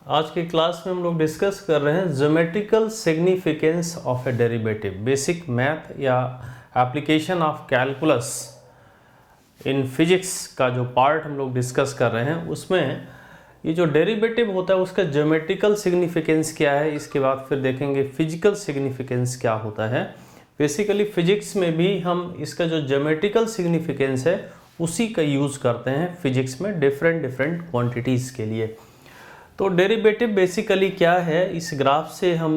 आज के क्लास में हम लोग डिस्कस कर रहे हैं geometrical significance of a derivative. Basic math या application of calculus in physics का जो पार्ट हम लोग डिस्कस कर रहे हैं उसमें ये जो डेरिवेटिव होता है उसका ज्योमेट्रिकल सिग्निफिकेंस क्या है, इसके बाद फिर देखेंगे फिजिकल सिग्निफिकेंस क्या होता है। बेसिकली फिजिक्स में भी हम इसका जो ज्योमेट्रिकल सिग्निफिकेंस है उसी का यूज़ करते हैं फिजिक्स में डिफरेंट क्वांटिटीज़ के लिए। तो डेरिवेटिव बेसिकली क्या है, इस ग्राफ से हम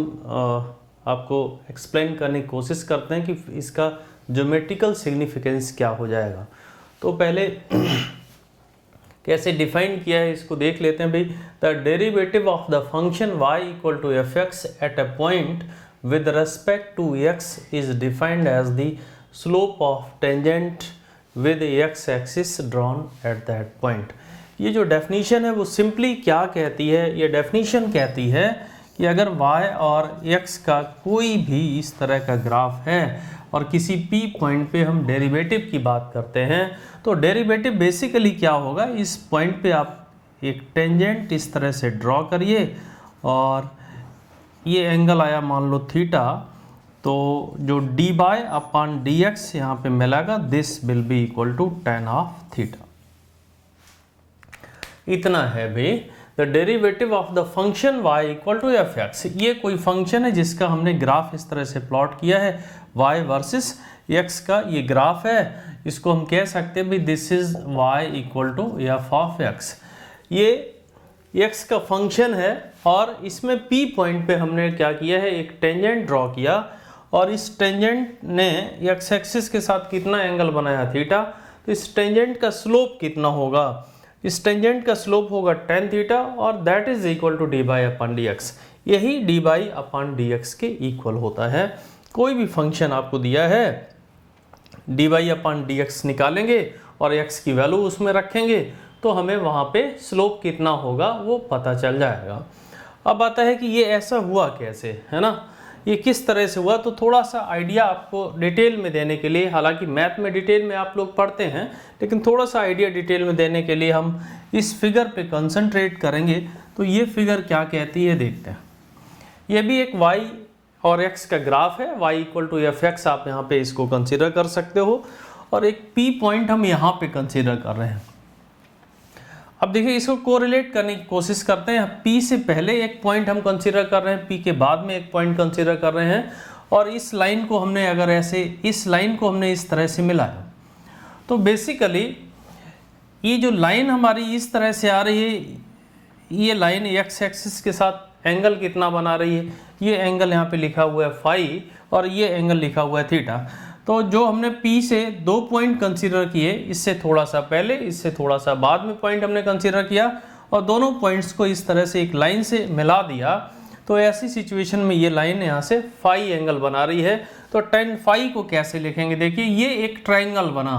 आपको एक्सप्लेन करने की कोशिश करते हैं कि इसका ज्योमेट्रिकल सिग्निफिकेंस क्या हो जाएगा। तो पहले कैसे डिफाइन किया है इसको देख लेते हैं भाई। The derivative of the function y equal to f x at a point with respect to x is defined as the slope of tangent with x axis drawn at that point. ये जो definition है वो simply क्या कहती है, ये definition कहती है कि अगर y और x का कोई भी इस तरह का ग्राफ है और किसी p पॉइंट पे हम डेरिवेटिव की बात करते हैं तो डेरिवेटिव बेसिकली क्या होगा, इस पॉइंट पे आप एक टेंजेंट इस तरह से ड्रॉ करिए और ये एंगल आया मान लो थीटा, तो जो dy अपॉन dx यहाँ पे मिलेगा, this will be equal to tan of theta. इतना है भाई। The derivative of the function y equal to f x, ये कोई फंक्शन है जिसका हमने ग्राफ इस तरह से प्लॉट किया है, y वर्सेस x का ये ग्राफ है। इसको हम कह सकते हैं भाई this is y equal to f of x। ये x का फंक्शन है और इसमें p पॉइंट पे हमने क्या किया है, एक टेंजेंट ड्रॉ किया और इस टेंजेंट ने x एक्सिस के साथ कितना एंगल बनाया, थीटा। तो इस टेंजेंट का स्लोप कितना होगा, इस टेंजेंट का स्लोप होगा tan थीटा और that is equal to d by upon d x. यही d by upon d x के इक्वल होता है। कोई भी फंक्शन आपको दिया है, d by upon d x निकालेंगे और x की वैल्यू उसमें रखेंगे तो हमें वहाँ पे स्लोप कितना होगा वो पता चल जाएगा। अब आता है कि ये ऐसा हुआ कैसे, है ना, ये किस तरह से हुआ। तो थोड़ा सा आइडिया आपको डिटेल में देने के लिए, हालांकि मैथ में डिटेल में आप लोग पढ़ते हैं लेकिन थोड़ा सा आइडिया डिटेल में देने के लिए हम इस फिगर पे कंसंट्रेट करेंगे। तो ये फिगर क्या कहती है देखते हैं। ये भी एक y और x का ग्राफ है, y equal to f x आप यहाँ पे इसको कंसिडर कर सकते हो और एक p पॉइंट हम यहाँ पे कंसिडर कर रहे हैं। अब देखिए इसको कोरिलेट करने की कोशिश करते हैं। P से पहले एक पॉइंट हम कंसीडर कर रहे हैं, P के बाद में एक पॉइंट कंसीडर कर रहे हैं और इस लाइन को हमने अगर ऐसे, इस लाइन को हमने इस तरह से मिलाया तो बेसिकली ये जो लाइन हमारी इस तरह से आ रही है, ये लाइन x एक्सिस के साथ एंगल कितना बना रही है, ये एंगल यहाँ पे लिखा हुआ है फाई और ये एंगल लिखा हुआ है थीटा। तो जो हमने P से दो पॉइंट कंसीडर किए, इससे थोड़ा सा पहले, इससे थोड़ा सा बाद में पॉइंट हमने कंसीडर किया और दोनों पॉइंट्स को इस तरह से एक लाइन से मिला दिया। तो ऐसी सिचुएशन में ये लाइन यहाँ से फाई एंगल बना रही है। तो tan फाई को कैसे लिखेंगे, देखिए ये एक ट्रायंगल बना,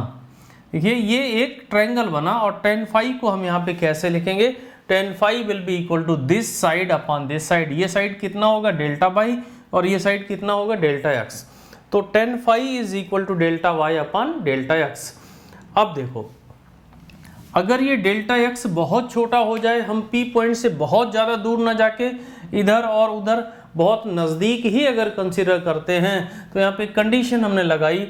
देखिए ये एक ट्रायंगल बना और tan फाई को हम यहाँ पे कैसे लिखेंगे, tan phi will be equal to this side upon this side. ये साइड कितना होगा, डेल्टा वाई, और ये साइड कितना होगा, डेल्टा एक्स। तो tan phi is equal to delta y upon delta x. अब देखो अगर ये डेल्टा एक्स बहुत छोटा हो जाए, हम P पॉइंट से बहुत ज़्यादा दूर ना जाके इधर और उधर बहुत नज़दीक ही अगर कंसीडर करते हैं तो यहाँ पे कंडीशन हमने लगाई,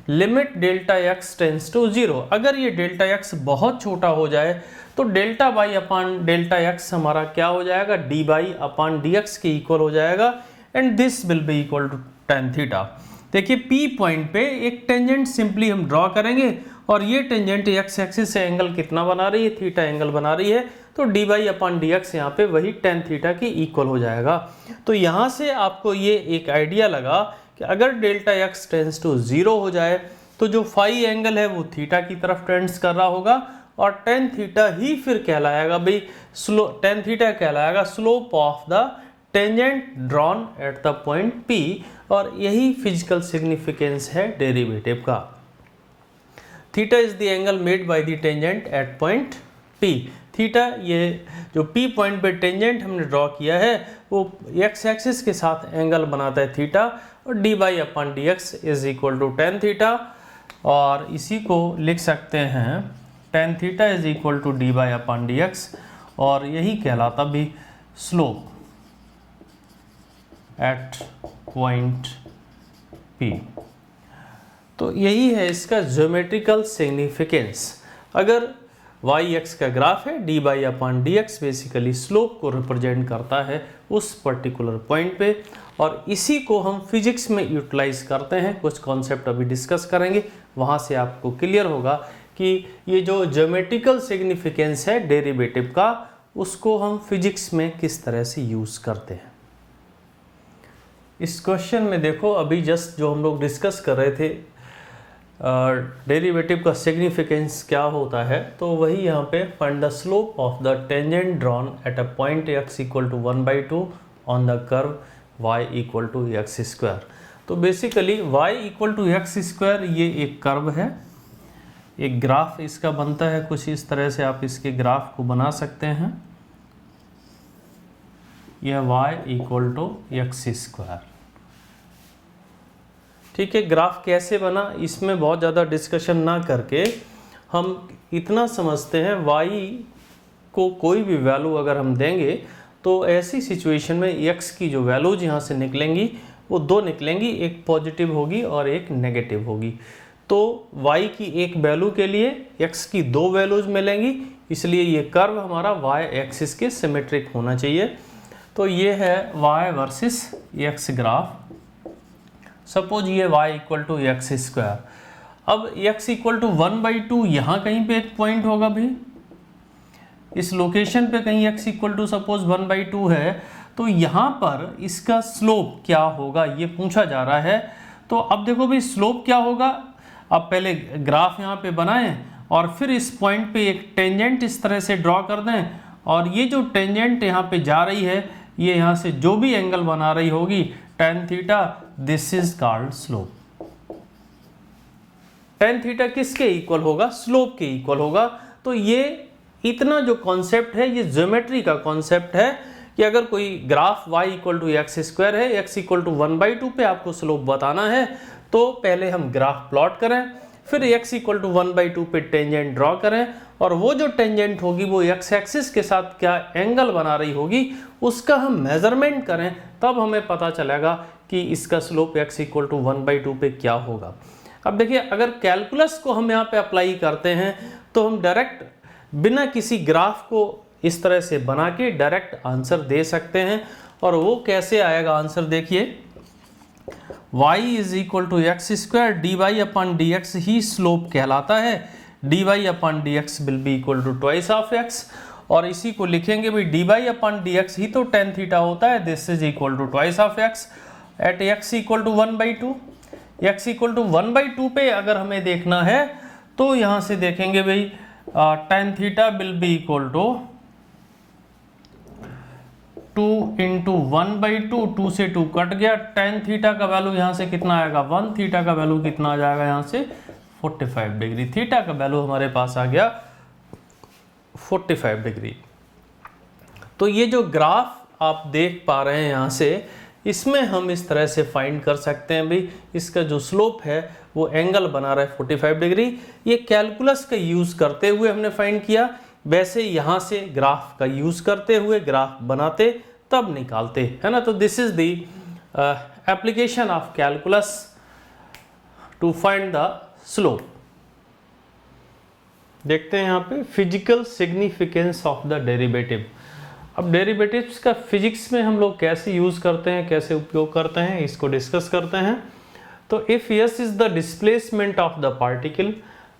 limit delta x tends to 0। अगर ये डेल्टा एक्स बहुत छोटा हो जाए तो delta y upon delta x हमारा क्या हो जाएगा, d y upon d x के इक्वल हो जाएगा and this will be equal to tan theta. देखिए P पॉइंट पे एक टेंजेंट सिंपली हम ड्रॉ करेंगे और ये टेंजेंट x एक्सिस से एंगल कितना बना रही है, थीटा एंगल बना रही है। तो d y upon d x यहाँ पे वही tan थीटा की इक्वल हो जाएगा। तो यहाँ से आपको ये एक आइडिया लगा कि अगर डेल्टा एक्स टेंस टू 0 हो जाए तो जो फाई एंगल है वो थीटा की तरफ टेंड्स कर रहा होगा और tan थीटा ही फिर कहलाएगा भाई, tan थीटा कहलाएगा slope of the tangent drawn at the point P और यही फिजिकल सिग्निफिकेंस है डेरिवेटिव का। Theta is the angle made by the tangent at point P। Theta ये जो P पॉइंट पे टेंजेंट हमने ड्रॉ किया है वो x एक्सिस के साथ एंगल बनाता है थीटा और d by upon d x is equal to tan theta और इसी को लिख सकते हैं tan theta is equal to d by upon d x और यही कहलाता भी स्लोप एट पॉइंट P। तो यही है इसका ज्योमेट्रिकल सिग्निफिकेंस। अगर वाई एक्स का ग्राफ है, d by upon d x basically slope को रिप्रेजेंट करता है उस पर्टिकुलर पॉइंट पे, और इसी को हम फिजिक्स में यूटिलाइज करते हैं। कुछ कॉन्सेप्ट अभी डिस्कस करेंगे, वहाँ से आपको क्लियर होगा कि ये जो ज्योमेट्रिकल सिग्निफिकेंस है डेरिवेटिव का, उसको हम फिजिक्स में किस तरह से यूज़ करते हैं। इस क्वेश्चन में देखो, अभी जस्ट जो हम लोग डिस्कस कर रहे थे डेरिवेटिव का सिग्निफिकेंस क्या होता है, तो वही यहाँ पे find the slope of the tangent drawn at a point x equal to 1/2 on the curve y equal to x square. तो basically y equal to x square ये एक कर्व है, एक ग्राफ इसका बनता है। कुछ इस तरह से आप इसके ग्राफ को बना सकते हैं। यह y equal to x square, ठीक है। ग्राफ कैसे बना, इसमें बहुत ज़्यादा डिस्कशन ना करके हम इतना समझते हैं, y को कोई भी वैल्यू अगर हम देंगे तो ऐसी सिचुएशन में x की जो वैल्यूज यहाँ से निकलेंगी वो दो निकलेंगी, एक पॉजिटिव होगी और एक नेगेटिव होगी। तो y की एक वैल्यू के लिए x की दो वैल्यूज मिलेंगी, इसलिए ये कर्व हमारा y एक्सिस के सिमेट्रिक होना चाहिए। तो ये है y versus x graph. Suppose ये y equal to x square. अब x इक्वल टू 1/2 यहाँ कहीं पे एक पॉइंट होगा भी, इस लोकेशन पे कहीं x इक्वल टू सपोज 1/2 है, तो यहाँ पर इसका स्लोप क्या होगा ये पूछा जा रहा है। तो अब देखो भाई स्लोप क्या होगा, अब पहले ग्राफ यहाँ पे बनाएं और फिर इस पॉइंट पे एक टेंजेंट इस तरह से ड्रॉ कर दें, और ये जो टेंजेंट यहाँ पे जा रही है, ये यहाँ से जो भी एंगल बना रही होगी tan theta, this is called slope. tan theta किसके इक्वल होगा, स्लोप के इक्वल होगा। तो ये इतना जो कॉन्सेप्ट है ये ज्योमेट्री का कॉन्सेप्ट है कि अगर कोई graph y equal to x square है, x इक्वल टू 1/2 पे आपको स्लोप बताना है, तो पहले हम ग्राफ प्लॉट करें, फिर x इक्वल टू 1/2 पे टेंजेंट ड्रॉ करें, और वो जो टेंजेंट होगी वो x एक्सिस के साथ क्या एंगल बना रही होगी उसका हम मेजरमेंट करें, तब हमें पता चलेगा कि इसका स्लोप x इक्वल टू 1/2 पे क्या होगा। अब देखिए, अगर कैलकुलस को हम यहाँ पे अप्लाई करते हैं तो हम डायरेक्ट बिना किसी ग्राफ को इस तरह से बना के डायरेक्ट आंसर दे सकते हैं। और वो कैसे आएगा आंसर, देखिए y is equal to x square d y upon d x ही स्लोप कहलाता है। D y upon d x will be equal to twice of x, और इसी को लिखेंगे भाई d y upon d x ही तो tan थीटा होता है, this is equal to twice of x at x equal to 1/2। x equal to 1/2 पे अगर हमें देखना है तो यहाँ से देखेंगे भाई tan theta will be equal to 2 into 1/2, 2 से 2 कट गया, tan थीटा का वैल्यू यहाँ से कितना आएगा 1, थीटा का वैल्यू कितना आ जाएगा यहाँ से 45 डिग्री, थीटा का वैल्यू हमारे पास आ गया 45 डिग्री। तो ये जो ग्राफ आप देख पा रहे हैं यहाँ से, इसमें हम इस तरह से फाइंड कर सकते हैं भाई इसका जो स्लोप है वो एंगल बना रहा है 45 डिग्री। ये कैलकुलस का यूज़ करते हुए हमने फाइंड किया, वैसे यहाँ से ग्राफ का यूज़ करते हुए ग्राफ बनाते तब निकालते, है ना। तो this is the application of calculus to find the slope. देखते हैं यहाँ पे physical significance of the derivative. अब डेरिवेटिव्स का फिजिक्स में हम लोग कैसे यूज़ करते हैं, कैसे उपयोग करते हैं, इसको डिस्कस करते हैं। तो if yes is the displacement of the particle,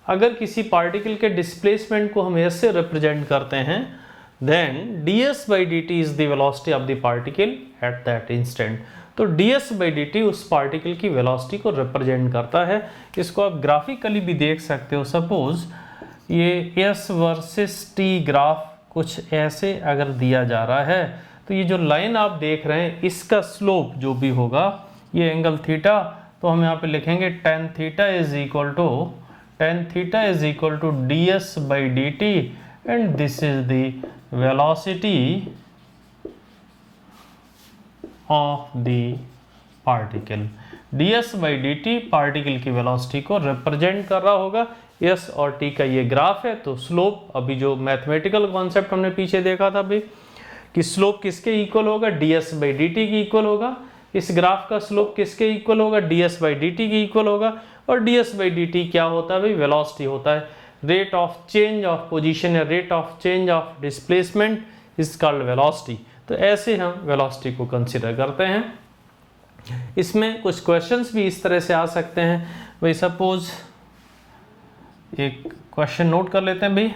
अगर किसी पार्टिकल के डिस्प्लेसमेंट को हम ऐसे रिप्रेजेंट करते हैं, then ds by dt is the velocity of the particle at that instant. तो ds by dt उस पार्टिकल की वेलोसिटी को रिप्रेजेंट करता है। इसको आप ग्राफिकली भी देख सकते हो। सपोज ये s वर्सेस t ग्राफ कुछ ऐसे अगर दिया जा रहा है, तो ये जो लाइन आप देख रहे हैं इसका स्लोप जो भी होगा, ये एंगल थीटा, तो हम यहाँ पे लिखेंगे tan theta is equal to ds by dt and this is the velocity of the particle. ds by dt particle की वेलोसिटी को रिप्रेजेंट कर रहा होगा। s और t का ये ग्राफ है, तो स्लोप, अभी जो मैथमेटिकल कॉन्सेप्ट हमने पीछे देखा था भाई कि स्लोप किसके इक्वल होगा, ds बाई डी टी के इक्वल होगा। इस ग्राफ का स्लोप किसके इक्वल होगा, ds बाई डी टी के इक्वल होगा। और ds बाई डी टी क्या होता है भाई, वेलोसिटी होता है। Rate of change of position या rate of change of displacement is called velocity. तो ऐसे हम वेलोसिटी को कंसिडर करते हैं। इसमें कुछ क्वेश्चंस भी इस तरह से आ सकते हैं भाई। सपोज एक क्वेश्चन नोट कर लेते हैं भाई,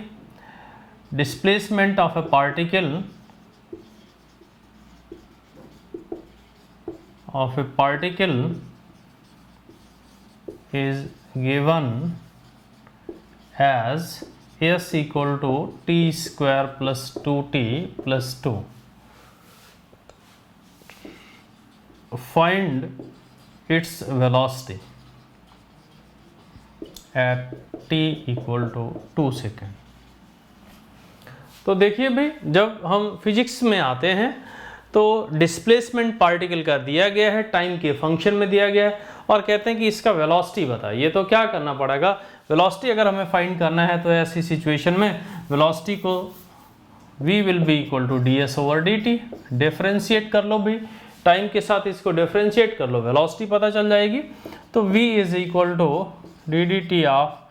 displacement of A particle is given as s equal to t square plus 2t plus 2. Find its velocity at t equal to 2 second. तो देखिए भाई, जब हम फिजिक्स में आते हैं तो डिस्प्लेसमेंट पार्टिकल का दिया गया है, टाइम के फंक्शन में दिया गया है, और कहते हैं कि इसका वेलोसिटी बताइए। तो क्या करना पड़ेगा, वेलोसिटी अगर हमें फाइंड करना है तो ऐसी सिचुएशन में वेलोसिटी को v will be equal to ds over dt, differentiate कर लो भाई, टाइम के साथ इसको डिफरेंशिएट कर लो, वेलोसिटी पता चल जाएगी। तो v is equal to d d t of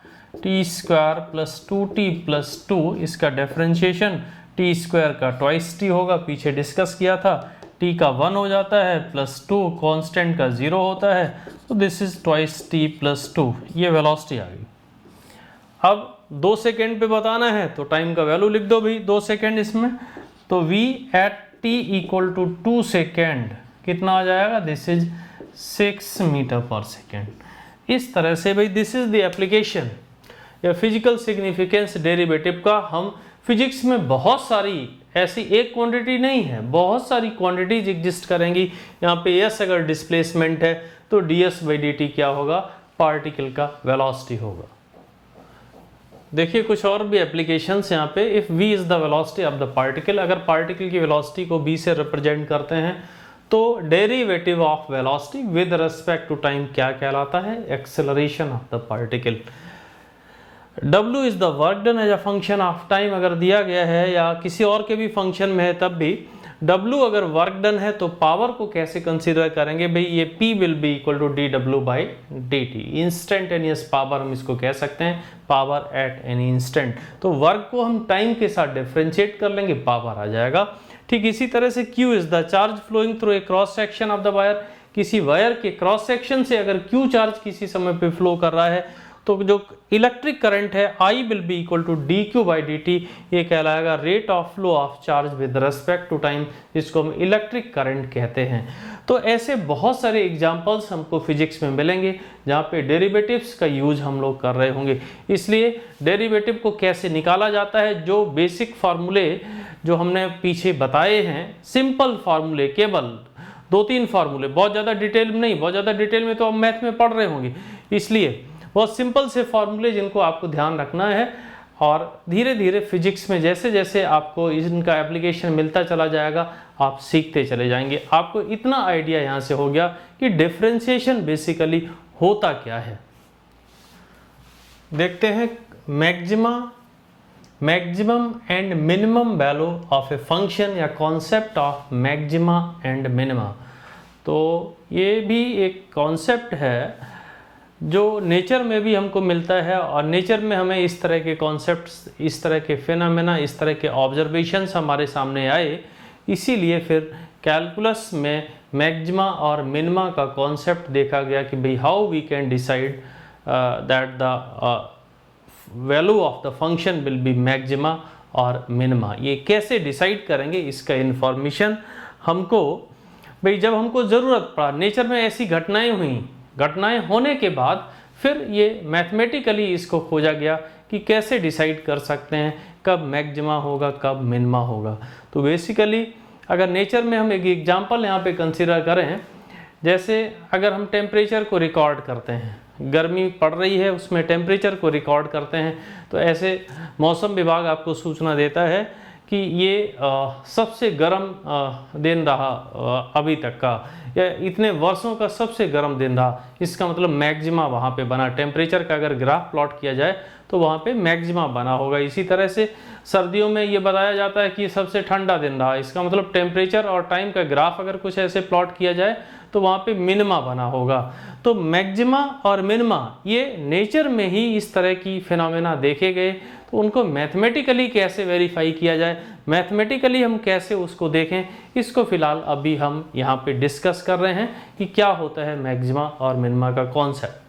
t square plus 2t plus 2, इसका डिफरेंशिएशन टी स्क्वायर का ट्वाइस टी होगा, पीछे डिस्कस किया था, टी का 1 हो जाता है प्लस 2 कांस्टेंट का 0 होता है, तो this is twice T plus 2, ये वेलोसिटी आ गई। अब 2 सेकेंड पे बताना है तो टाइम का वैल्यू लिख दो भाई, 2 सेकेंड इसमें, तो v at t equal to 2 second कितना आ जाएगा, this is 6 metre per second. इस तरह से भाई दिस इज द एप्लीकेशन या फिजिकल सिग्निफिकेंस डेरिवेटिव का। हम फिजिक्स में बहुत सारी ऐसी एक क्वांटिटी नहीं है, बहुत सारी क्वांटिटीज एग्जिस्ट करेंगी। यहाँ पे s अगर डिस्प्लेसमेंट है तो ds बाई डी टी क्या होगा, पार्टिकल का वेलोसिटी होगा। देखिए कुछ और भी एप्लीकेशंस यहाँ पे, if v is the velocity of the particle, अगर पार्टिकल की वेलोसिटी को v से रिप्रेजेंट करते हैं तो derivative of velocity with respect to time क्या कहलाता है, acceleration of the particle. W is the work done as a function of time अगर दिया गया है या किसी और के भी फंक्शन में है तब भी W अगर वर्क डन है तो पावर को कैसे कंसीडर करेंगे भाई, ये P will be equal to dW by dt, instantaneous power हम इसको कह सकते हैं, पावर एट एनी इंस्टेंट। तो वर्क को हम टाइम के साथ डिफरेंशिएट कर लेंगे, पावर आ जाएगा। ठीक इसी तरह से Q is the charge flowing through a cross section of the wire, किसी वायर के क्रॉस सेक्शन से अगर Q चार्ज किसी समय पे फ्लो कर रहा है तो जो इलेक्ट्रिक करंट है I will be equal to dq by dt, ये कहलाएगा rate of flow of charge with respect to time, जिसको हम इलेक्ट्रिक करंट कहते हैं। तो ऐसे बहुत सारे एग्जांपल्स हमको फिजिक्स में मिलेंगे जहाँ पे डेरिवेटिव्स का यूज हम लोग कर रहे होंगे। इसलिए डेरिवेटिव को कैसे निकाला जाता है, जो बेसिक फार्मूले जो हमने पीछे बताए हैं, सिंपल फार्मूले, केवल 2-3 फार्मूले, बहुत ज़्यादा डिटेल में नहीं, बहुत ज़्यादा डिटेल में तो हम मैथ में पढ़ रहे होंगे, इसलिए बहुत सिंपल से फॉर्मूले जिनको आपको ध्यान रखना है। और धीरे धीरे फिजिक्स में जैसे जैसे आपको इनका एप्लीकेशन मिलता चला जाएगा आप सीखते चले जाएंगे। आपको इतना आइडिया यहाँ से हो गया कि डिफरेंशिएशन बेसिकली होता क्या है। देखते हैं maximum and minimum value of a function या concept of maxima and minima. तो ये भी एक कॉन्सेप्ट है जो नेचर में भी हमको मिलता है, और नेचर में हमें इस तरह के कॉन्सेप्ट्स, इस तरह के फिनोमेना, इस तरह के ऑब्जर्वेशंस हमारे सामने आए, इसीलिए फिर कैलकुलस में मैक्सिमा और मिनिमा का कॉन्सेप्ट देखा गया कि भाई how we can decide that the value of the function will be maxima और मिनिमा। ये कैसे डिसाइड करेंगे, इसका इंफॉर्मेशन हमको भाई जब हमको ज़रूरत पड़ा, नेचर में ऐसी घटनाएं हुई, घटनाएं होने के बाद फिर ये मैथमेटिकली इसको खोजा गया कि कैसे डिसाइड कर सकते हैं कब मैक्सिमा होगा, कब मिनिमा होगा। तो बेसिकली अगर नेचर में हम एक एग्जांपल यहाँ पे कंसीडर करें, जैसे अगर हम टेम्परेचर को रिकॉर्ड करते हैं, गर्मी पड़ रही है उसमें टेम्परेचर को रिकॉर्ड करते हैं, तो ऐसे मौसम विभाग आपको सूचना देता है कि ये सबसे गर्म दिन रहा अभी तक का, या इतने वर्षों का सबसे गर्म दिन रहा, इसका मतलब मैक्सिमा वहाँ पे बना। टेम्परेचर का अगर ग्राफ प्लॉट किया जाए तो वहाँ पे मैक्सिमा बना होगा। इसी तरह से सर्दियों में ये बताया जाता है कि सबसे ठंडा दिन रहा, इसका मतलब टेम्परेचर और टाइम का ग्राफ अगर कुछ ऐसे प्लॉट किया जाए तो वहाँ पे मिनिमा बना होगा। तो मैक्सिमा और मिनिमा ये नेचर में ही इस तरह की फिनोमेना देखे गए, तो उनको मैथमेटिकली कैसे वेरीफाई किया जाए, मैथमेटिकली हम कैसे उसको देखें, इसको फिलहाल अभी हम यहाँ पे डिस्कस कर रहे हैं कि क्या होता है मैक्सिमा और मिनिमा का कॉन्सेप्ट।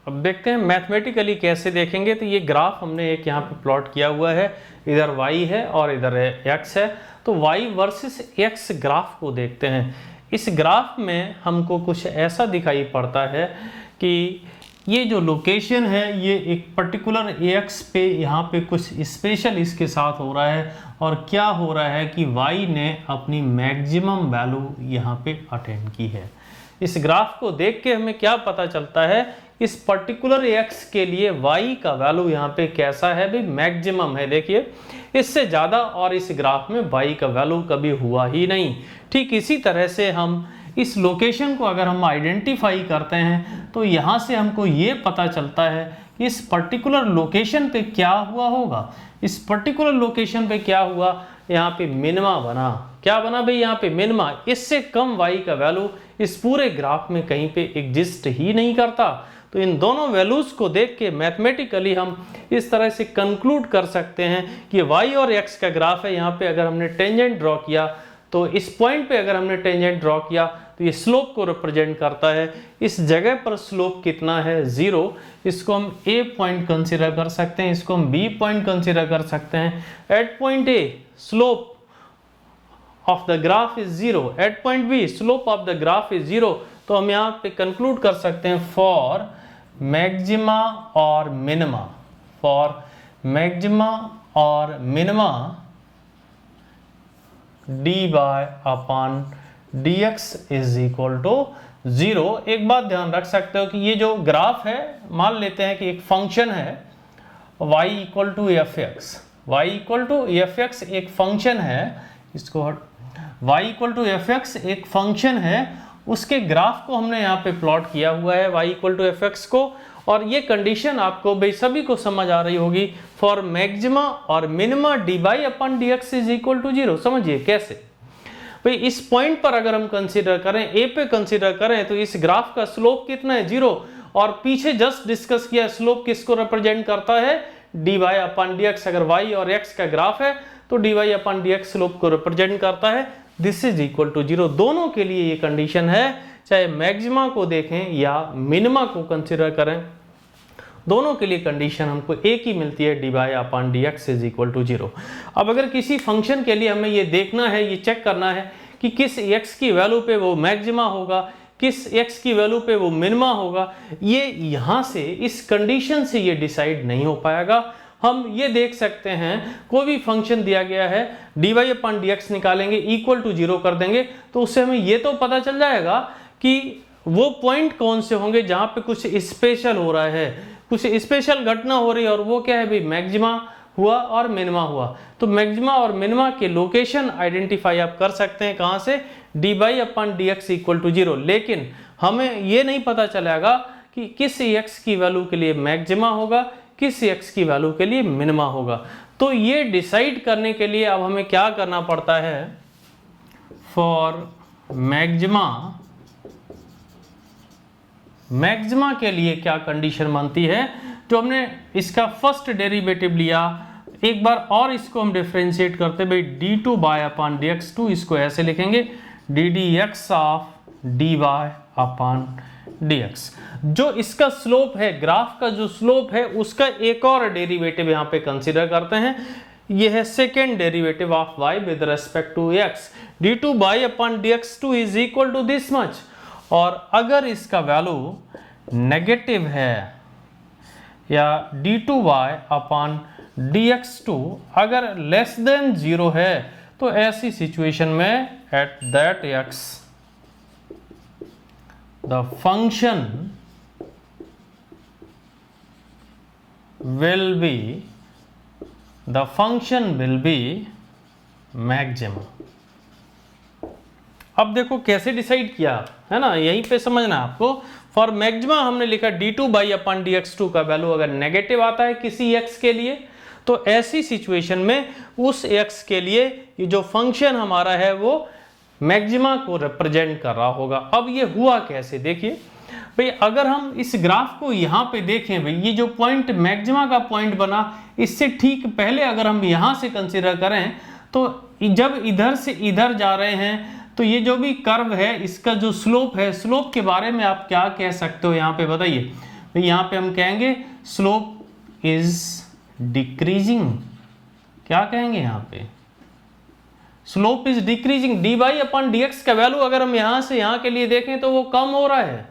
अब देखते हैं मैथमेटिकली कैसे देखेंगे। तो ये ग्राफ हमने एक यहाँ पे प्लॉट किया हुआ है, इधर y है और इधर x है। तो y वर्सेस x ग्राफ को देखते हैं। इस ग्राफ में हमको कुछ ऐसा दिखाई पड़ता है कि ये जो लोकेशन है ये एक पर्टिकुलर x पे यहाँ पे कुछ स्पेशल इसके साथ हो रहा है, और क्या हो रहा है कि y ने अपनी मैक्सिमम वैल्यू यहाँ पे अटेंड की है। इस ग्राफ को देख के हमें क्या पता चलता है, इस पर्टिकुलर x के लिए y का वैल्यू यहाँ पे कैसा है भाई, मैक्सिमम है। देखिए इससे ज़्यादा और इस ग्राफ में y का वैल्यू कभी हुआ ही नहीं। ठीक इसी तरह से हम इस लोकेशन को अगर हम आइडेंटिफाई करते हैं तो यहाँ से हमको ये पता चलता है कि इस पर्टिकुलर लोकेशन पे क्या हुआ होगा। इस पर्टिकुलर लोकेशन पे क्या हुआ, यहाँ पे मिनिमा बना। क्या बना भाई, यहाँ पे मिनिमा। इससे कम y का वैल्यू इस पूरे ग्राफ में कहीं पे एग्जिस्ट ही नहीं करता। तो इन दोनों वैल्यूज को देख के मैथमेटिकली हम इस तरह से कंक्लूड कर सकते हैं कि y और x का ग्राफ है। यहाँ पे अगर हमने टेंजेंट ड्रॉ किया तो इस पॉइंट पे अगर हमने टेंजेंट ड्रॉ किया तो ये स्लोप को रिप्रेजेंट करता है। इस जगह पर स्लोप कितना है, 0। इसको हम a पॉइंट कंसीडर कर सकते हैं, इसको हम b पॉइंट कंसीडर कर सकते हैं। At point a slope of the graph is 0, at point b slope of the graph is 0। तो हम यहाँ पे कंक्लूड कर सकते हैं फॉर मैक्सिमा और मिनिमा, फॉर मैक्सिमा और minima dy upon dx is equal to 0। एक बात ध्यान रख सकते हो कि ये जो ग्राफ है, मान लेते हैं कि एक फंक्शन है y equal to f x, y equal to f x एक फंक्शन है, इसको y equal to f x एक फंक्शन है, उसके ग्राफ को हमने यहाँ पे प्लॉट किया हुआ है y equal to f x को। और ये कंडीशन आपको भाई सभी को समझ आ रही होगी, फॉर मैक्सिमा और minima dy upon dx is equal to 0। समझिए कैसे भाई, इस पॉइंट पर अगर हम कंसीडर करें, a पे कंसीडर करें, तो इस ग्राफ का स्लोप कितना है, 0। और पीछे जस्ट डिस्कस किया स्लोप किसको रिप्रेजेंट करता है, dy अपॉन dx। अगर y और x का ग्राफ है तो dy अपॉन dx स्लोप को रिप्रेजेंट करता है। This is equal to 0। दोनों के लिए ये कंडीशन है, चाहे मैक्सिमा को देखें या मिनिमा को कंसीडर करें, दोनों के लिए कंडीशन हमको एक ही मिलती है, dy upon dx is equal to 0। अब अगर किसी फंक्शन के लिए हमें ये देखना है, ये चेक करना है कि किस x की वैल्यू पे वो मैक्सिमा होगा, किस x की वैल्यू पे वो मिनिमा होगा, ये यहाँ से इस कंडीशन से ये डिसाइड नहीं हो पाएगा। हम ये देख सकते हैं कोई भी फंक्शन दिया गया है, dy अपॉन dx निकालेंगे, इक्वल टू 0 कर देंगे, तो उससे हमें ये तो पता चल जाएगा कि वो पॉइंट कौन से होंगे जहाँ पे कुछ स्पेशल हो रहा है, कुछ स्पेशल घटना हो रही है, और वो क्या है भाई, मैक्सिमा हुआ और मिनिमा हुआ। तो मैक्सिमा और मिनिमा के लोकेशन आइडेंटिफाई आप कर सकते हैं कहाँ से, dy upon dx equal to 0। लेकिन हमें ये नहीं पता चलेगा कि किस x की वैल्यू के लिए मैक्सिमा होगा, किस x की वैल्यू के लिए मिनिमा होगा। तो ये डिसाइड करने के लिए अब हमें क्या करना पड़ता है, फॉर मैक्सिमा के लिए क्या कंडीशन बनती है, जो हमने इसका फर्स्ट डेरिवेटिव लिया, एक बार और इसको हम डिफरेंशिएट करते भाई, d2 बाय अपॉन dx2, इसको ऐसे लिखेंगे ddx of dy upon dx। जो इसका स्लोप है, ग्राफ का जो स्लोप है, उसका एक और डेरिवेटिव यहाँ पे कंसीडर करते हैं, ये है second derivative of y with respect to x, d2 by upon dx2 is equal to this much. और अगर इसका वैल्यू नेगेटिव है या d2y अपॉन dx2 अगर लेस देन 0 है, तो ऐसी सिचुएशन में at that x the function will B maximum. अब देखो कैसे डिसाइड किया है ना, यहीं पे समझना आपको। फॉर मैक्सिमा हमने लिखा d2/dx2 का वैल्यू अगर नेगेटिव आता है किसी x के लिए, तो ऐसी सिचुएशन में उस x के लिए ये जो फंक्शन हमारा है वो मैक्सिमा को रिप्रेजेंट कर रहा होगा। अब ये हुआ कैसे, देखिए भाई, अगर हम इस ग्राफ को यहाँ पे देखें भाई, ये जो पॉइंट मैक्सिमा का पॉइंट बना, इससे ठीक पहले अगर हम यहाँ से कंसीडर करें तो जब इधर से इधर जा रहे हैं तो ये जो भी कर्व है इसका जो स्लोप है, स्लोप के बारे में आप क्या कह सकते हो यहाँ पे बताइए। भाई यहाँ पे हम कहेंगे स्लोप इज डिक्रीजिंग। क्या कहेंगे यहाँ पे, स्लोप इज डिक्रीजिंग। dy/dx का वैल्यू अगर हम यहाँ से यहाँ के लिए देखें तो वो कम हो रहा है।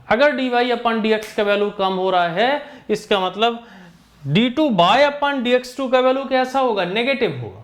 अगर dy/dx का वैल्यू कम हो रहा है, इसका मतलब d2/dx2 का वैल्यू कैसा होगा, नेगेटिव होगा।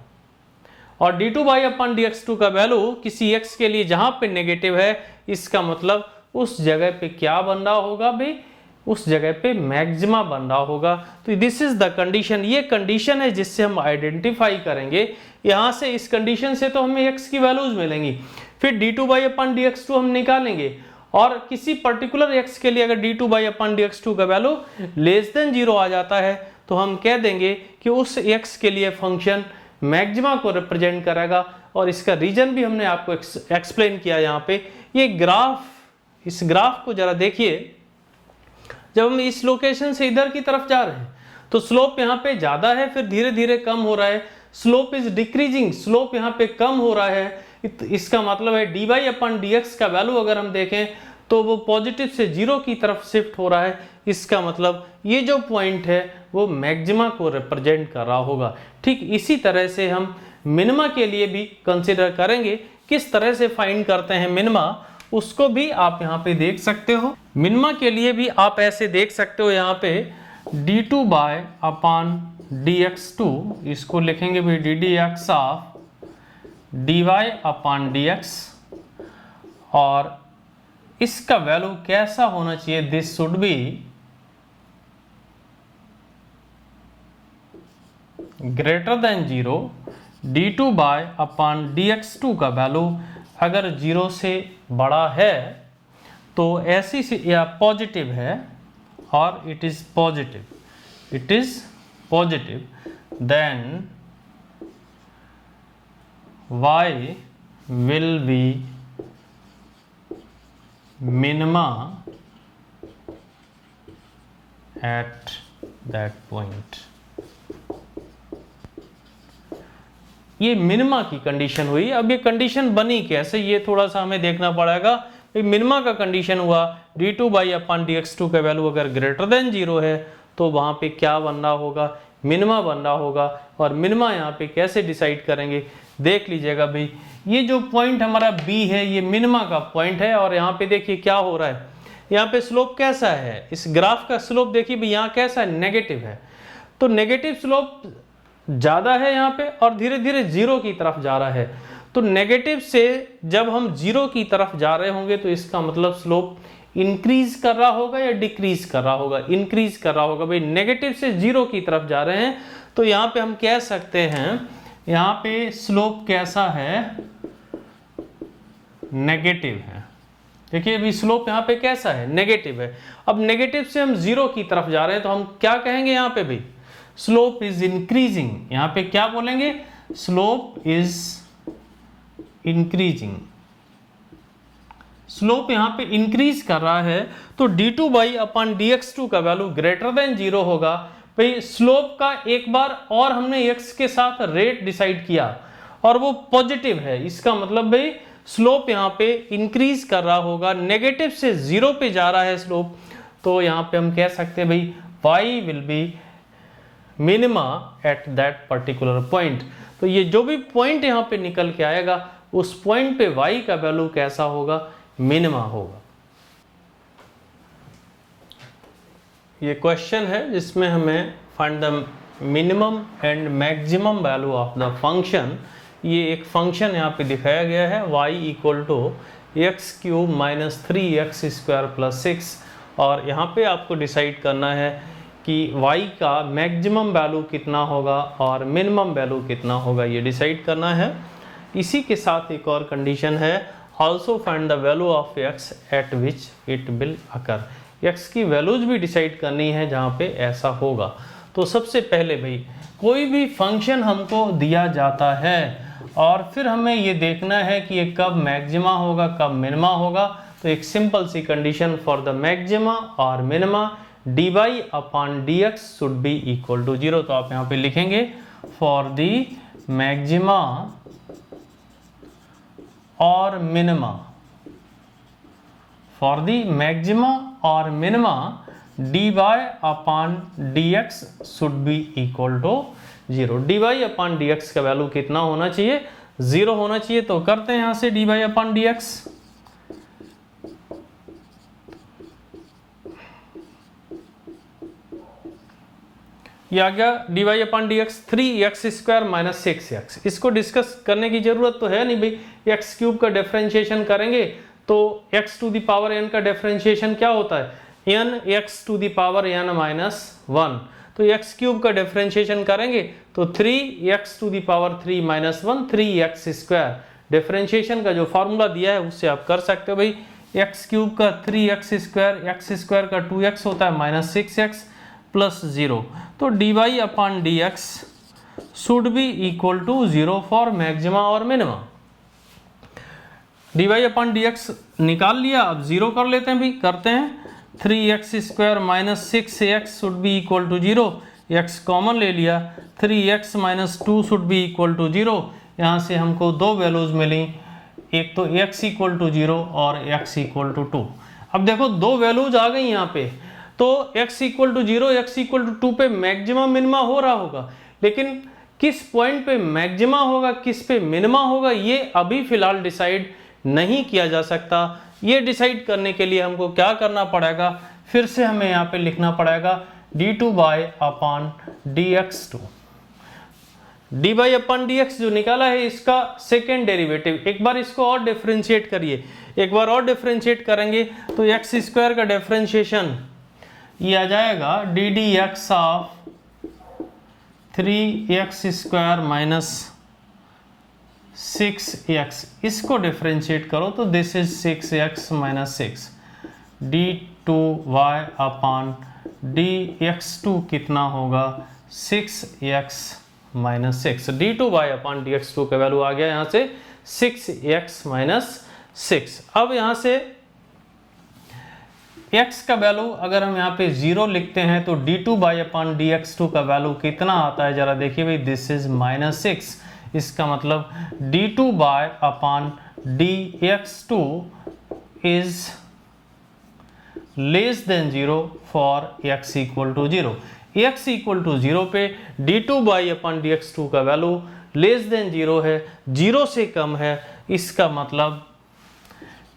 और d2/dx2 का वैल्यू किसी x के लिए जहां पे नेगेटिव है, इसका मतलब उस जगह पे क्या बन रहा होगा भाई, उस जगह पे मैक्सिमा बन रहा होगा। तो दिस इज द कंडीशन, ये कंडीशन है जिससे हम आइडेंटिफाई करेंगे। यहां से इस कंडीशन से तो हमें x की वैल्यूज मिलेंगी, फिर d2/dx2 हम निकालेंगे, और किसी पर्टिकुलर x के लिए अगर d2/dx2 का वैल्यू लेस देन 0 आ जाता है तो हम कह देंगे कि उस x के लिए फंक्शन मैक्सिमा को रिप्रेजेंट करेगा। और इसका रीजन भी हमने आपको एक्सप्लेन किया यहाँ पे। ये ग्राफ, इस ग्राफ को जरा देखिए, जब हम इस लोकेशन से इधर की तरफ जा रहे हैं तो स्लोप यहाँ पे ज्यादा है, फिर धीरे धीरे कम हो रहा है। स्लोप इज डिक्रीजिंग, स्लोप यहाँ पे कम हो रहा है। इसका मतलब है dy/dx का वैल्यू अगर हम देखें तो वो पॉजिटिव से 0 की तरफ शिफ्ट हो रहा है। इसका मतलब ये जो पॉइंट है वो मैक्सिमा को रिप्रेजेंट कर रहा होगा। ठीक इसी तरह से हम मिनिमा के लिए भी कंसीडर करेंगे। किस तरह से फाइंड करते हैं मिनिमा, उसको भी आप यहाँ पे देख सकते हो। मिनिमा के लिए भी आप ऐसे देख सकते हो, यहाँ पे d2/dx2, इसको लिखेंगे भी ddx ऑफ dy/dx, और इसका वैल्यू कैसा होना चाहिए, this should be greater than 0। d2/dx2 का वैल्यू अगर 0 से बड़ा है तो ऐसी या पॉजिटिव है, और it is positive, then y will be minima at that point। ये मिनिमा की कंडीशन हुई। अब ये कंडीशन बनी कैसे, ये थोड़ा सा हमें देखना पड़ेगा। मिनिमा का कंडीशन हुआ d2/dx2 का वैल्यू अगर ग्रेटर देन 0 है तो वहां पे क्या बन रहा होगा, मिनिमा बन रहा होगा। और मिनिमा यहाँ पे कैसे डिसाइड करेंगे, देख लीजिएगा भाई, ये जो पॉइंट हमारा B है ये मिनिमा का पॉइंट है। और यहाँ पे देखिए क्या हो रहा है, यहाँ पे स्लोप कैसा है, इस ग्राफ का स्लोप देखिए भाई यहाँ कैसा है, नेगेटिव है। तो नेगेटिव स्लोप ज्यादा है यहाँ पे और धीरे धीरे 0 की तरफ जा रहा है। तो नेगेटिव से जब हम 0 की तरफ जा रहे होंगे तो इसका मतलब स्लोप इंक्रीज कर रहा होगा या डिक्रीज कर रहा होगा, इंक्रीज कर रहा होगा। भाई नेगेटिव से 0 की तरफ जा रहे हैं तो यहाँ पे हम कह सकते हैं, यहाँ पे स्लोप कैसा है, नेगेटिव है। देखिए अभी स्लोप यहाँ पे कैसा है, नेगेटिव है। अब नेगेटिव से हम 0 की तरफ जा रहे हैं तो हम क्या कहेंगे यहाँ पे भाई, स्लोप इज इंक्रीजिंग। यहाँ पे क्या बोलेंगे, स्लोप इज इंक्रीजिंग। स्लोप यहाँ पे इंक्रीज कर रहा है तो d2/dx2 का वैल्यू ग्रेटर देन 0 होगा। भाई स्लोप का एक बार और हमने x के साथ रेट डिसाइड किया और वो पॉजिटिव है, इसका मतलब भाई स्लोप यहाँ पे इंक्रीज कर रहा होगा, नेगेटिव से 0 पे जा रहा है स्लोप। तो यहाँ पे हम कह सकते हैं भाई y will B minima at that particular point. तो ये जो भी पॉइंट यहाँ पे निकल के आएगा उस पॉइंट पे y का वैल्यू कैसा होगा, मिनिमा होगा। ये क्वेश्चन है जिसमें हमें find the minimum and maximum value of the function. ये एक फंक्शन यहाँ पे दिखाया गया है y equal to x³ - 3x² + 6, और यहाँ पे आपको डिसाइड करना है कि y का मैक्सिमम वैल्यू कितना होगा और मिनिमम वैल्यू कितना होगा, ये डिसाइड करना है। इसी के साथ एक और कंडीशन है, also find the value of x eight which it will occur. X की वैल्यूज भी डिसाइड करनी है जहाँ पे ऐसा होगा। तो सबसे पहले भाई कोई भी फंक्शन हमको दिया जाता है और फिर हमें ये देखना है कि ये कब मैक्सिमा होगा कब मिनिमा होगा। तो एक सिंपल सी कंडीशन फॉर द मैक्सिमा और minima dy upon dx should be equal to 0। तो आप यहाँ पे लिखेंगे फॉर द मैक्सिमा और मिनिमा, फॉर द मैक्सिमा और minima dy upon dx should be equal to 0। dy upon dx का वैल्यू कितना होना चाहिए? 0 होना चाहिए। तो करते हैं यहां से dy अपॉन dx। ये आ गया dy upon dx 3x² minus 6x। इसको डिस्कस करने की जरूरत तो है नहीं भाई, एक्स क्यूब का डिफरेंशिएशन करेंगे तो x to the power n का डिफरेंशिएशन क्या होता है? n x to the power n minus 1। तो x क्यूब का डिफरेंशिएशन करेंगे तो 3x to the power 3 minus 1 3x²। Differentiation का जो फॉर्मूला दिया है उससे आप कर सकते हो भाई, x क्यूब का 3x², x² का 2x होता है माइनस 6x प्लस 0। तो dy upon dx should be equal to 0 for maxima और मिनिमा। dy अपॉन dx निकाल लिया, अब 0 कर लेते हैं भी, करते हैं 3x² minus 6x should be equal to 0। x common ले लिया, 3x minus 2 should be equal to 0। यहाँ से हमको दो वैल्यूज मिली, एक तो x इक्वल टू 0 और x इक्वल टू 2। अब देखो दो वैल्यूज आ गई यहाँ पे, तो x equal to 0 x equal to 2 पे मैक्सिमा मिनिमा हो रहा होगा, लेकिन किस पॉइंट पे मैक्सिमा होगा किस पे मिनिमा होगा ये अभी फिलहाल डिसाइड नहीं किया जा सकता। ये डिसाइड करने के लिए हमको क्या करना पड़ेगा, फिर से हमें यहाँ पे लिखना पड़ेगा d2 by upon dx2। dy upon dx जो निकाला है इसका सेकेंड डेरिवेटिव, एक बार इसको और डिफरेंशिएट करिए, एक बार और डिफरेंशिएट करेंगे तो x² का डिफरेंशिएशन ये आ जाएगा D D x of 3x² minus 6x। इसको डिफरेंशिएट करो तो this is 6x minus 6। d2y upon dx2 कितना होगा? 6x minus 6। d2y upon dx2 का वैल्यू आ गया यहाँ से 6x माइनस 6। अब यहाँ से x का वैल्यू अगर हम यहाँ पे 0 लिखते हैं तो d2 अपॉन dx2 का वैल्यू कितना आता है जरा देखिए भाई, दिस इज माइनस 6। इसका मतलब d2 upon dx2 is less than 0 for x equal to 0। x equal to 0 पे d2 अपॉन dx2 का वैल्यू लेस देन 0 है, 0 से कम है, इसका मतलब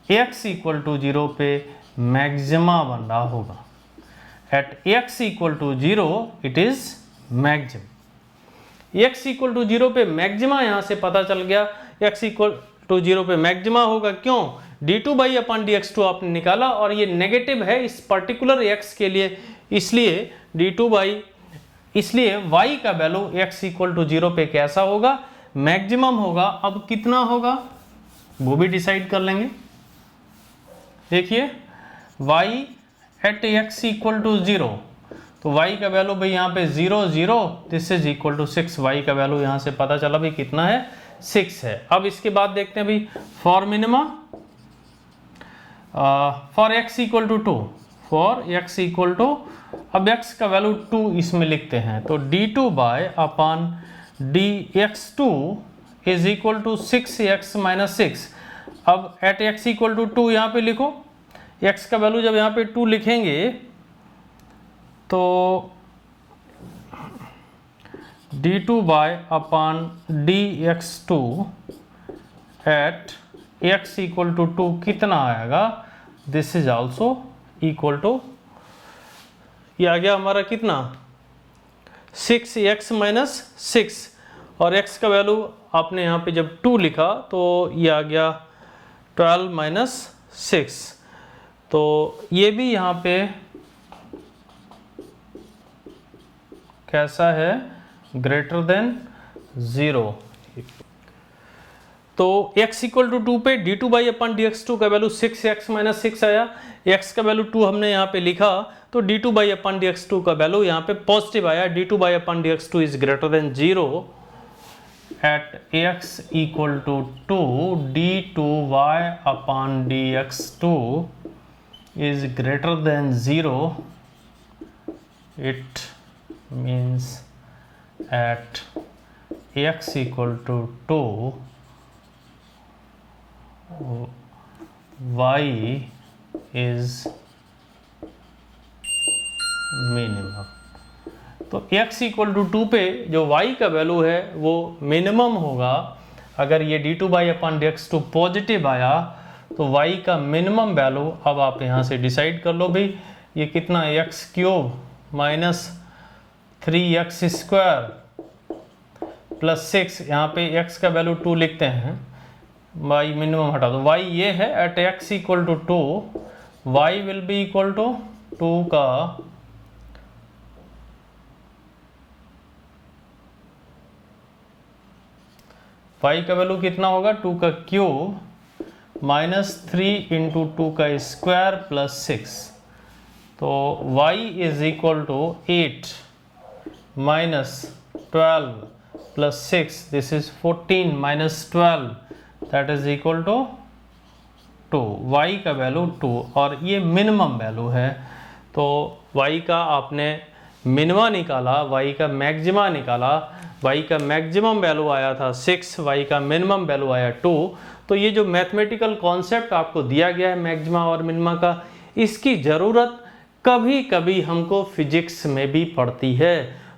x इक्वल टू 0 पे मैक्सिमा बन रहा होगा। At x equal to 0 it is maxim. x equal to 0 पे मैक्सिमा यहाँ से पता चल गया, x इक्वल टू 0 पे मैक्सिमा होगा। क्यों? d2 अपॉन dx2 आपने निकाला और ये नेगेटिव है इस पर्टिकुलर x के लिए, इसलिए इसलिए y का वैल्यू x इक्वल टू 0 पे कैसा होगा? मैक्सिमम होगा। अब कितना होगा वो भी डिसाइड कर लेंगे। देखिए y at x equal to 0, तो y का वैल्यू भाई यहाँ पे 0 0 this is equal to 6। y का वैल्यू यहाँ से पता चला भाई कितना है? 6 है। अब इसके बाद देखते हैं भाई for minima, for x equal to 2, for x equal to, अब x का वैल्यू 2 इसमें लिखते हैं तो d2 upon dx2 is equal to 6x minus 6। अब एट x इक्वल टू 2 यहाँ पे लिखो, x का वैल्यू जब यहाँ पे 2 लिखेंगे तो d2 upon dx2 at x equal to 2 कितना आएगा? This is also equal to, ये आ गया हमारा कितना? 6x माइनस 6 और x का वैल्यू आपने यहाँ पे जब 2 लिखा तो ये आ गया 12 माइनस 6। तो ये भी यहाँ पे कैसा है? Greater than 0। तो x इक्वल टू 2 पे d2/dx2 का वैल्यू 6x माइनस 6 आया, x का वैल्यू 2 हमने यहाँ पे लिखा, तो d2/dx2 का वैल्यू यहाँ पे पॉजिटिव आया, d2/dx2 is greater than 0 at x equal to 2, d2y/dx2 is greater than 0, it means at x equal to 2, y is minimum। तो x इक्वल टू 2 पे जो y का वैल्यू है वो मिनिमम होगा। अगर ये d2/dx2 पॉजिटिव आया तो y का मिनिमम वैल्यू, अब आप यहाँ से डिसाइड कर लो भाई, ये कितना x³ माइनस 3x² प्लस 6, यहाँ पे x का वैल्यू 2 लिखते हैं, y मिनिमम हटा दो, y ये है at x equal to 2, y will be equal to 2 का y का वैल्यू कितना होगा, 2 का क्यूब माइनस 3 इंटू 2 का स्क्वायर प्लस 6, तो y is equal to 8 minus 12 plus 6, this is 14 minus 12, that is equal to 2, y का वैल्यू 2, और ये मिनिमम वैल्यू है। तो y का आपने मिनिमा निकाला, y का मैक्सिमा निकाला, y का मैक्सिमम वैल्यू आया था 6, y का मिनिमम वैल्यू आया 2। तो ये जो मैथमेटिकल कॉन्सेप्ट आपको दिया गया है मैक्सिमा और मिनिमा का, इसकी ज़रूरत कभी कभी हमको फिजिक्स में भी पड़ती है,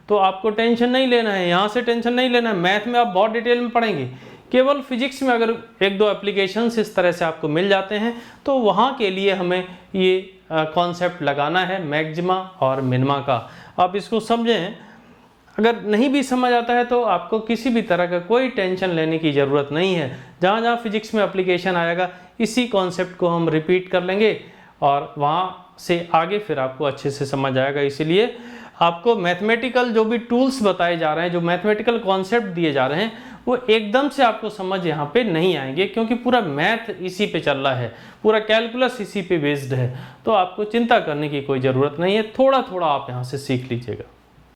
तो आपको टेंशन नहीं लेना है, यहाँ से टेंशन नहीं लेना है। मैथ में आप बहुत डिटेल में पढ़ेंगे, केवल फिजिक्स में अगर एक दो एप्लीकेशंस इस तरह से आपको मिल जाते हैं तो वहाँ के लिए हमें ये कॉन्सेप्ट लगाना है मैक्सिमा और मिनिमा का। आप इसको समझें, अगर नहीं भी समझ आता है तो आपको किसी भी तरह का कोई टेंशन लेने की ज़रूरत नहीं है। जहाँ जहाँ फिजिक्स में एप्लीकेशन आएगा इसी कॉन्सेप्ट को हम रिपीट कर लेंगे और वहाँ से आगे फिर आपको अच्छे से समझ आएगा। इसीलिए आपको मैथमेटिकल जो भी टूल्स बताए जा रहे हैं, जो मैथमेटिकल कॉन्सेप्ट दिए जा रहे हैं, वो एकदम से आपको समझ यहाँ पे नहीं आएंगे, क्योंकि पूरा मैथ इसी पे चल रहा है, पूरा कैलकुलस इसी पे बेस्ड है। तो आपको चिंता करने की कोई ज़रूरत नहीं है, थोड़ा थोड़ा आप यहाँ से सीख लीजिएगा।